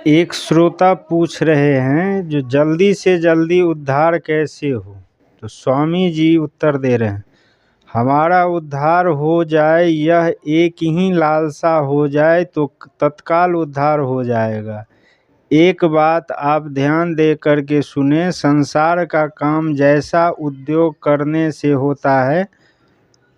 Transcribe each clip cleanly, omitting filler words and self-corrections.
एक श्रोता पूछ रहे हैं जो जल्दी से जल्दी उद्धार कैसे हो। तो स्वामी जी उत्तर दे रहे हैं, हमारा उद्धार हो जाए, यह एक ही लालसा हो जाए तो तत्काल उद्धार हो जाएगा। एक बात आप ध्यान दे करके सुने, संसार का काम जैसा उद्योग करने से होता है,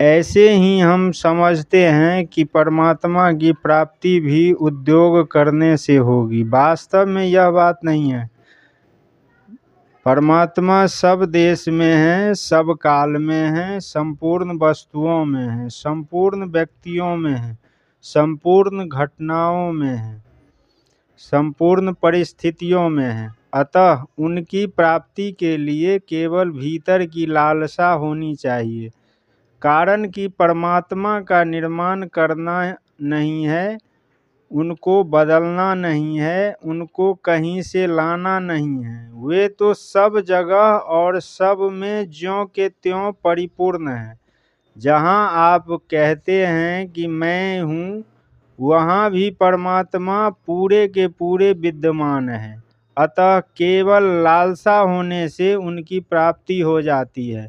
ऐसे ही हम समझते हैं कि परमात्मा की प्राप्ति भी उद्योग करने से होगी। वास्तव में यह बात नहीं है। परमात्मा सब देश में है, सब काल में है, संपूर्ण वस्तुओं में है, संपूर्ण व्यक्तियों में है, संपूर्ण घटनाओं में है, संपूर्ण परिस्थितियों में है। अतः उनकी प्राप्ति के लिए केवल भीतर की लालसा होनी चाहिए। कारण कि परमात्मा का निर्माण करना नहीं है, उनको बदलना नहीं है, उनको कहीं से लाना नहीं है। वे तो सब जगह और सब में ज्यों के त्यों परिपूर्ण है। जहाँ आप कहते हैं कि मैं हूँ, वहाँ भी परमात्मा पूरे के पूरे विद्यमान है। अतः केवल लालसा होने से उनकी प्राप्ति हो जाती है।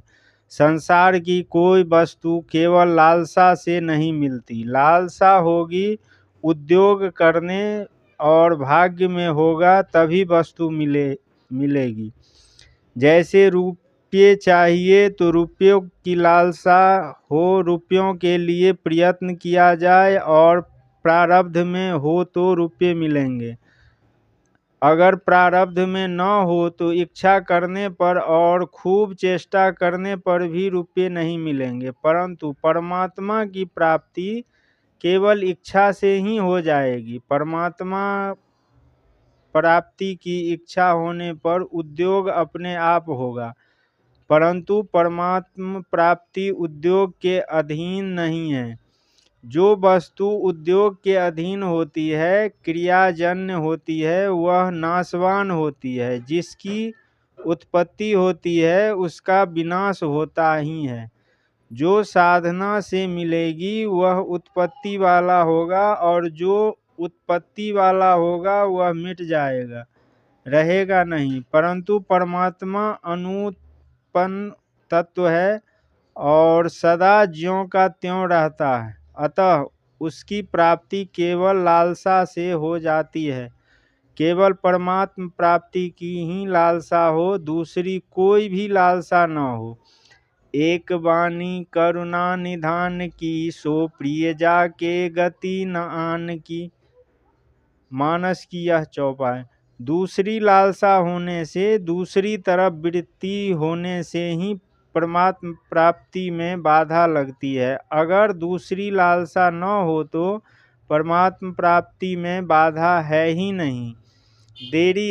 संसार की कोई वस्तु केवल लालसा से नहीं मिलती। लालसा होगी उद्योग करने और भाग्य में होगा तभी वस्तु मिलेगी। जैसे रुपये चाहिए तो रुपयों की लालसा हो, रुपयों के लिए प्रयत्न किया जाए और प्रारब्ध में हो तो रुपये मिलेंगे। अगर प्रारब्ध में न हो तो इच्छा करने पर और खूब चेष्टा करने पर भी रुपये नहीं मिलेंगे। परंतु परमात्मा की प्राप्ति केवल इच्छा से ही हो जाएगी। परमात्मा प्राप्ति की इच्छा होने पर उद्योग अपने आप होगा, परंतु परमात्मा प्राप्ति उद्योग के अधीन नहीं है। जो वस्तु उद्योग के अधीन होती है, क्रियाजन्य होती है, वह नाशवान होती है। जिसकी उत्पत्ति होती है उसका विनाश होता ही है। जो साधना से मिलेगी वह उत्पत्ति वाला होगा, और जो उत्पत्ति वाला होगा वह मिट जाएगा, रहेगा नहीं। परंतु परमात्मा अनुत्पन्न तत्व है और सदा ज्यों का त्यों रहता है। अतः उसकी प्राप्ति केवल लालसा से हो जाती है। केवल परमात्म प्राप्ति की ही लालसा हो, दूसरी कोई भी लालसा न हो। एक बानी करुणा निधान की, सो प्रिय जाके गति न आन की। मानस की यह चौपाई। दूसरी लालसा होने से, दूसरी तरफ वृत्ति होने से ही परमात्म प्राप्ति में बाधा लगती है। अगर दूसरी लालसा न हो तो परमात्म प्राप्ति में बाधा है ही नहीं। देरी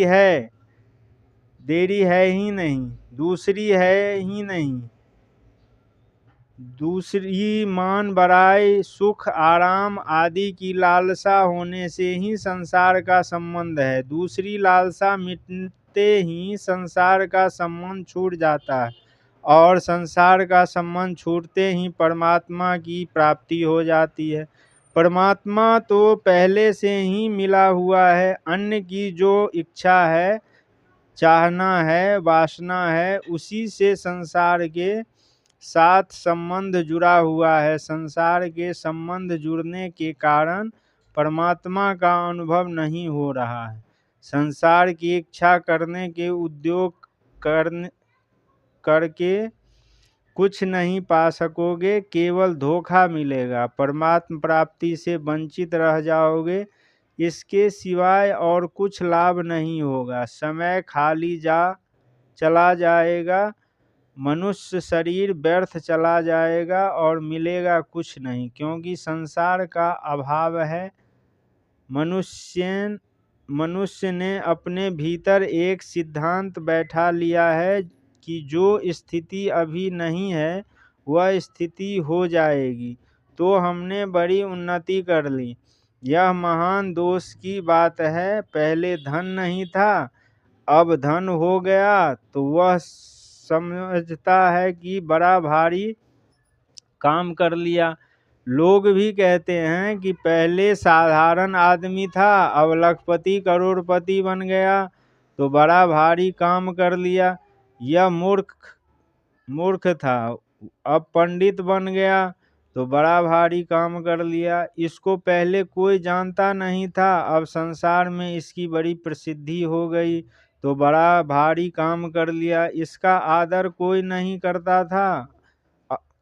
है ही नहीं, दूसरी है ही नहीं। दूसरी मान बड़ाई, सुख, आराम आदि की लालसा होने से ही संसार का संबंध है। दूसरी लालसा मिटते ही संसार का संबंध छूट जाता है, और संसार का संबंध छूटते ही परमात्मा की प्राप्ति हो जाती है। परमात्मा तो पहले से ही मिला हुआ है। अन्य की जो इच्छा है, चाहना है, वासना है, उसी से संसार के साथ संबंध जुड़ा हुआ है। संसार के संबंध जुड़ने के कारण परमात्मा का अनुभव नहीं हो रहा है। संसार की इच्छा करने के उद्योग करके कुछ नहीं पा सकोगे, केवल धोखा मिलेगा। परमात्म प्राप्ति से वंचित रह जाओगे, इसके सिवाय और कुछ लाभ नहीं होगा। समय खाली चला जाएगा, मनुष्य शरीर व्यर्थ चला जाएगा और मिलेगा कुछ नहीं, क्योंकि संसार का अभाव है। मनुष्य ने अपने भीतर एक सिद्धांत बैठा लिया है कि जो स्थिति अभी नहीं है वह स्थिति हो जाएगी, तो हमने बड़ी उन्नति कर ली। यह महान दोष की बात है। पहले धन नहीं था, अब धन हो गया तो वह समझता है कि बड़ा भारी काम कर लिया। लोग भी कहते हैं कि पहले साधारण आदमी था, अब लखपति करोड़पति बन गया तो बड़ा भारी काम कर लिया। यह मूर्ख था, अब पंडित बन गया तो बड़ा भारी काम कर लिया। इसको पहले कोई जानता नहीं था, अब संसार में इसकी बड़ी प्रसिद्धि हो गई तो बड़ा भारी काम कर लिया। इसका आदर कोई नहीं करता था,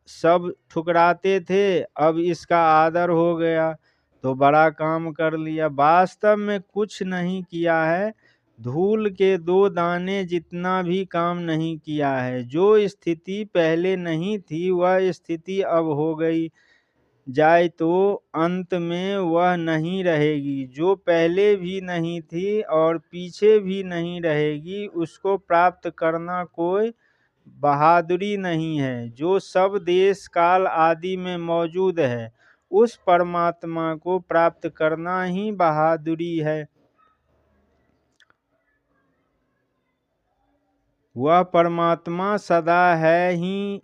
सब ठुकराते थे, अब इसका आदर हो गया तो बड़ा काम कर लिया। वास्तव में कुछ नहीं किया है, धूल के 2 दाने जितना भी काम नहीं किया है। जो स्थिति पहले नहीं थी वह स्थिति अब हो गई जाए तो अंत में वह नहीं रहेगी। जो पहले भी नहीं थी और पीछे भी नहीं रहेगी, उसको प्राप्त करना कोई बहादुरी नहीं है। जो सब देश काल आदि में मौजूद है, उस परमात्मा को प्राप्त करना ही बहादुरी है। वह परमात्मा सदा है ही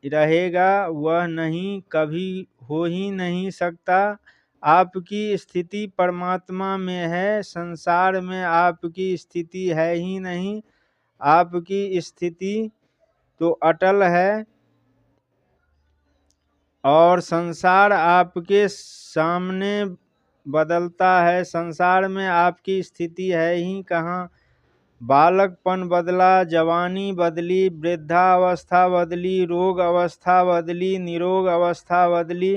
रहेगा, वह नहीं कभी हो ही नहीं सकता। आपकी स्थिति परमात्मा में है, संसार में आपकी स्थिति है ही नहीं। आपकी स्थिति तो अटल है और संसार आपके सामने बदलता है। संसार में आपकी स्थिति है ही कहाँ। बालकपन बदला, जवानी बदली, वृद्धावस्था बदली, रोग अवस्था बदली, निरोग अवस्था बदली,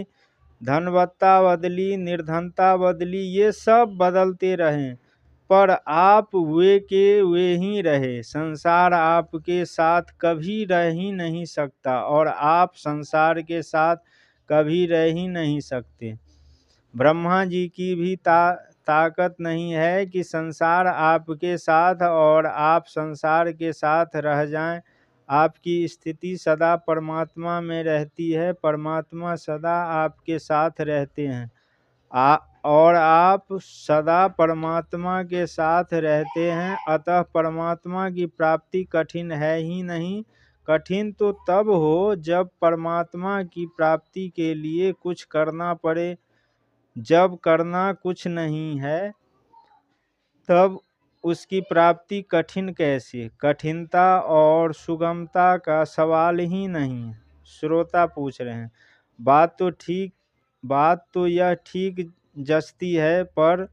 धनवत्ता बदली, निर्धनता बदली, ये सब बदलते रहे पर आप वे के वे ही रहे। संसार आपके साथ कभी रह ही नहीं सकता और आप संसार के साथ कभी रह ही नहीं सकते। ब्रह्मा जी की भी ताकत नहीं है कि संसार आपके साथ और आप संसार के साथ रह जाएं। आपकी स्थिति सदा परमात्मा में रहती है, परमात्मा सदा आपके साथ रहते हैं। और आप सदा परमात्मा के साथ रहते हैं, अतः परमात्मा की प्राप्ति कठिन है ही नहीं। कठिन तो तब हो जब परमात्मा की प्राप्ति के लिए कुछ करना पड़े। जब करना कुछ नहीं है तब उसकी प्राप्ति कठिन कैसे। कठिनता और सुगमता का सवाल ही नहीं। श्रोता पूछ रहे हैं, बात तो यह ठीक जचती है, पर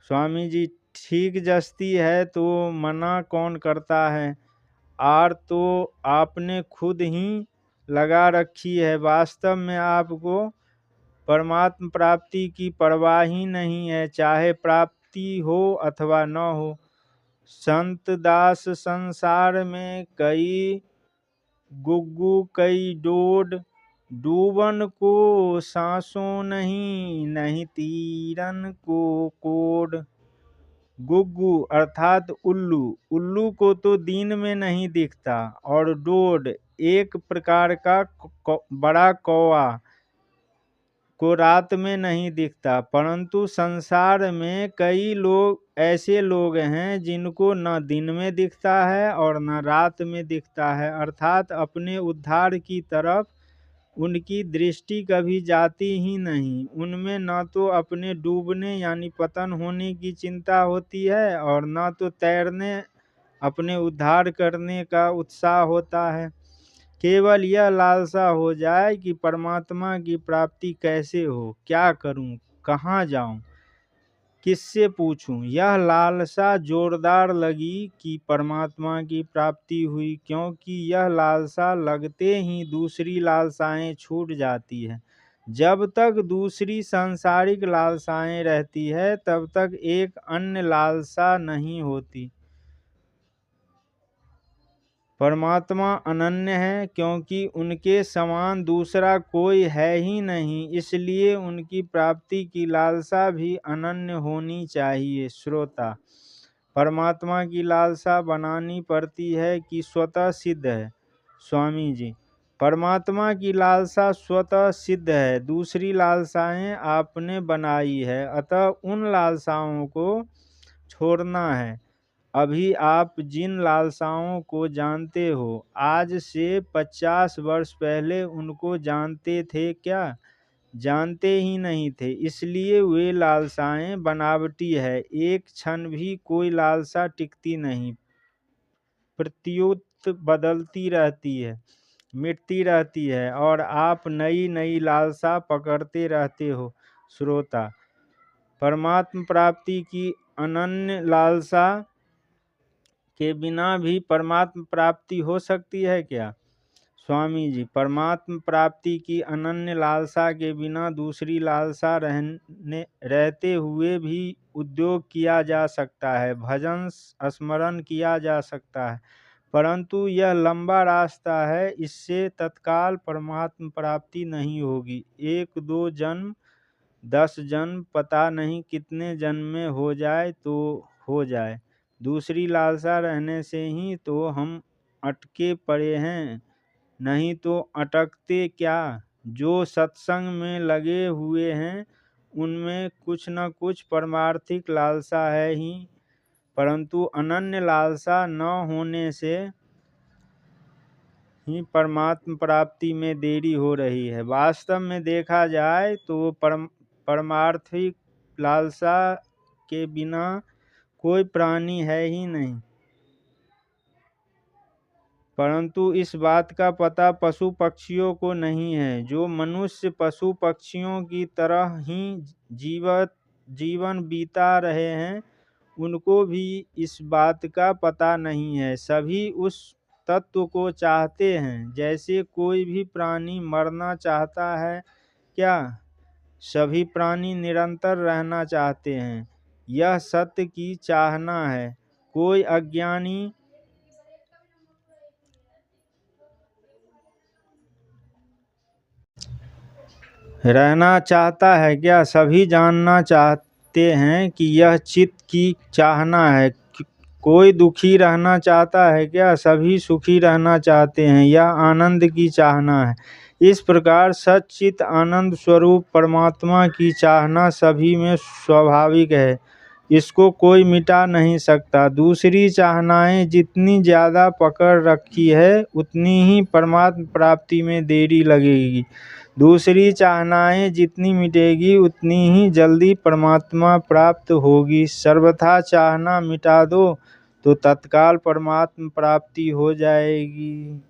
स्वामी जी ठीक जचती है तो मना कौन करता है। आर तो आपने खुद ही लगा रखी है। वास्तव में आपको परमात्म प्राप्ति की परवाह ही नहीं है, चाहे प्राप्ति हो अथवा न हो। संत दास संसार में कई गुग्गू कई डोड, डूबन को सांसों नहीं, नहीं तीरन को कोड। गुग्गू अर्थात उल्लू, उल्लू को तो दिन में नहीं दिखता, और डोड एक प्रकार का बड़ा कौवा को रात में नहीं दिखता। परंतु संसार में कई लोग ऐसे लोग हैं जिनको न दिन में दिखता है और न रात में दिखता है, अर्थात अपने उद्धार की तरफ उनकी दृष्टि कभी जाती ही नहीं। उनमें न तो अपने डूबने यानी पतन होने की चिंता होती है और न तो तैरने अपने उद्धार करने का उत्साह होता है। केवल यह लालसा हो जाए कि परमात्मा की प्राप्ति कैसे हो, क्या करूं, कहाँ जाऊं, किससे पूछूं। यह लालसा जोरदार लगी कि परमात्मा की प्राप्ति हुई, क्योंकि यह लालसा लगते ही दूसरी लालसाएं छूट जाती है। जब तक दूसरी सांसारिक लालसाएं रहती है तब तक एक अन्य लालसा नहीं होती। परमात्मा अनन्य है, क्योंकि उनके समान दूसरा कोई है ही नहीं, इसलिए उनकी प्राप्ति की लालसा भी अनन्य होनी चाहिए। श्रोता, परमात्मा की लालसा बनानी पड़ती है कि स्वतः सिद्ध है। स्वामी जी, परमात्मा की लालसा स्वतः सिद्ध है, दूसरी लालसाएं आपने बनाई है, अतः उन लालसाओं को छोड़ना है। अभी आप जिन लालसाओं को जानते हो, आज से 50 वर्ष पहले उनको जानते थे क्या? जानते ही नहीं थे, इसलिए वे लालसाएं बनावटी है। एक क्षण भी कोई लालसा टिकती नहीं, प्रत्युत बदलती रहती है, मिटती रहती है, और आप नई नई लालसा पकड़ते रहते हो। श्रोता, परमात्म प्राप्ति की अनन्य लालसा के बिना भी परमात्म प्राप्ति हो सकती है क्या? स्वामी जी, परमात्म प्राप्ति की अनन्य लालसा के बिना दूसरी लालसा रहते हुए भी उद्योग किया जा सकता है, भजन स्मरण किया जा सकता है, परंतु यह लंबा रास्ता है, इससे तत्काल परमात्म प्राप्ति नहीं होगी। 1-2 जन्म, 10 जन्म, पता नहीं कितने जन्म में हो जाए तो हो जाए। दूसरी लालसा रहने से ही तो हम अटके पड़े हैं, नहीं तो अटकते क्या। जो सत्संग में लगे हुए हैं उनमें कुछ न कुछ परमार्थिक लालसा है ही, परंतु अनन्य लालसा न होने से ही परमात्म प्राप्ति में देरी हो रही है। वास्तव में देखा जाए तो परमार्थिक लालसा के बिना कोई प्राणी है ही नहीं, परंतु इस बात का पता पशु पक्षियों को नहीं है। जो मनुष्य पशु पक्षियों की तरह ही जीवन बीता रहे हैं, उनको भी इस बात का पता नहीं है। सभी उस तत्व को चाहते हैं, जैसे कोई भी प्राणी मरना चाहता है क्या? सभी प्राणी निरंतर रहना चाहते हैं, यह सत्य की चाहना है। कोई अज्ञानी रहना चाहता है क्या? सभी जानना चाहते हैं कि यह चित्त की चाहना है। कोई दुखी रहना चाहता है क्या? सभी सुखी रहना चाहते हैं, यह आनंद की चाहना है। इस प्रकार सच्चित आनंद स्वरूप परमात्मा की चाहना सभी में स्वाभाविक है, इसको कोई मिटा नहीं सकता। दूसरी चाहनाएं जितनी ज़्यादा पकड़ रखी है, उतनी ही परमात्मा प्राप्ति में देरी लगेगी। दूसरी चाहनाएं जितनी मिटेगी, उतनी ही जल्दी परमात्मा प्राप्त होगी। सर्वथा चाहना मिटा दो तो तत्काल परमात्मा प्राप्ति हो जाएगी।